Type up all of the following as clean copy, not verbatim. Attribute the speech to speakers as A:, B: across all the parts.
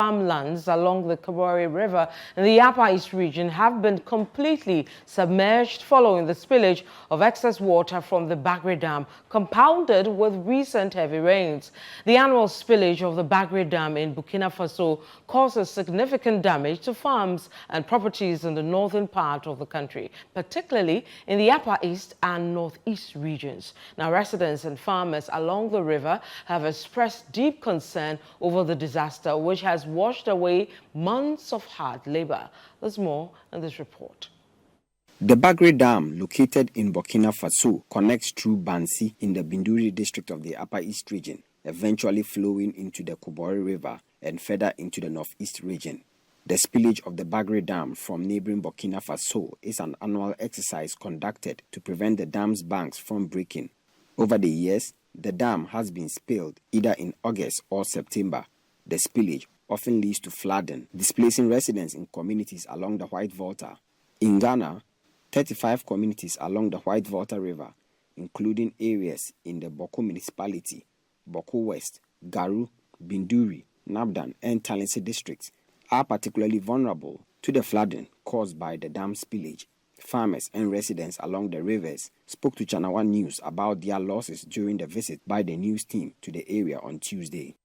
A: farmlands along the Bagre River in the Upper East region have been completely submerged following the spillage of excess water from the Bagre Dam, compounded with recent heavy rains. The annual spillage of the Bagre Dam in Burkina Faso causes significant damage to farms and properties in the northern part of the country, particularly in the Upper East and Northeast regions. Now, residents and farmers along the river have expressed deep concern over the disaster, which has washed away months of hard labor. There's more in this report.
B: The Bagre Dam, located in Burkina Faso, connects through Bansi in the Binduri district of the Upper East region, eventually flowing into the Kubori River and further into the Northeast region. The spillage of the Bagre Dam from neighboring Burkina Faso is an annual exercise conducted to prevent the dam's banks from breaking. Over the years, the dam has been spilled either in August or September. The spillage often leads to flooding, displacing residents in communities along the White Volta. In Ghana, 35 communities along the White Volta River, including areas in the Boko municipality, Boko West, Garu, Binduri, Nabdan, and Talensi districts, are particularly vulnerable to the flooding caused by the dam spillage. Farmers and residents along the rivers spoke to ChannelOne News about their losses during the visit by the news team to the area on Tuesday.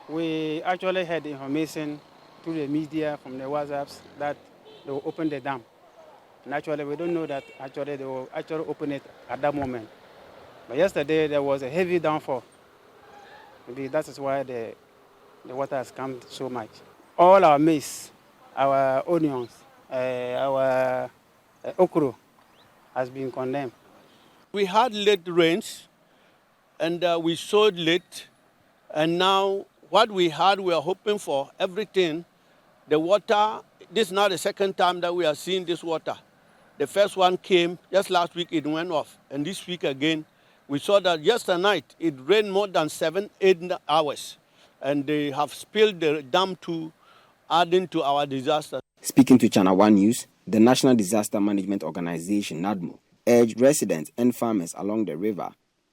C: We actually had information through the media from the WhatsApps that they will open the dam. And actually, we don't know that they will actually open it at that moment. But yesterday, there was a heavy downfall. Maybe that is why the water has come so much. All our maize, our onions, our okra has been condemned.
D: We had late rains and we sowed late, and now what we had, we are hoping for everything. The water, this is not the second time that we are seeing this water. The first one came just last week, it went off, and this week again, we saw that yesterday night it rained more than 7-8 hours, and they have spilled the dam too, adding to our disaster.
B: Speaking to ChannelOne News, the National Disaster Management Organization, NADMO, urged residents and farmers along the river,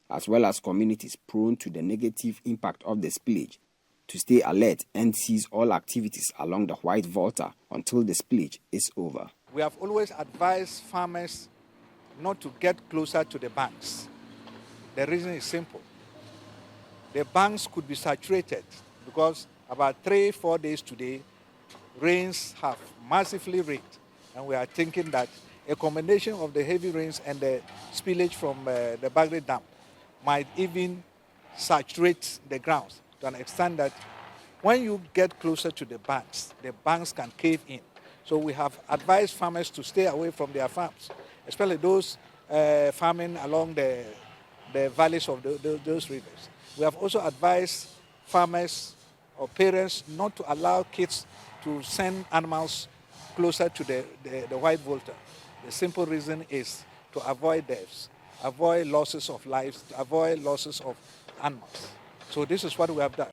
B: as well as communities prone to the negative impact of the spillage, to stay alert and cease all activities along the White Volta until the spillage is over.
E: We have always advised farmers not to get closer to the banks. The reason is simple. The banks could be saturated because about 3-4 days today, rains have massively rained. And we are thinking that a combination of the heavy rains and the spillage from the Bagre Dam might even saturate the grounds to an extent that when you get closer to the banks can cave in. So we have advised farmers to stay away from their farms, especially those farming along the valleys of those rivers. We have also advised farmers or parents not to allow kids to send animals closer to the White Volta. The simple reason is to avoid deaths, avoid losses of lives, avoid losses of animals. So this is what we have done.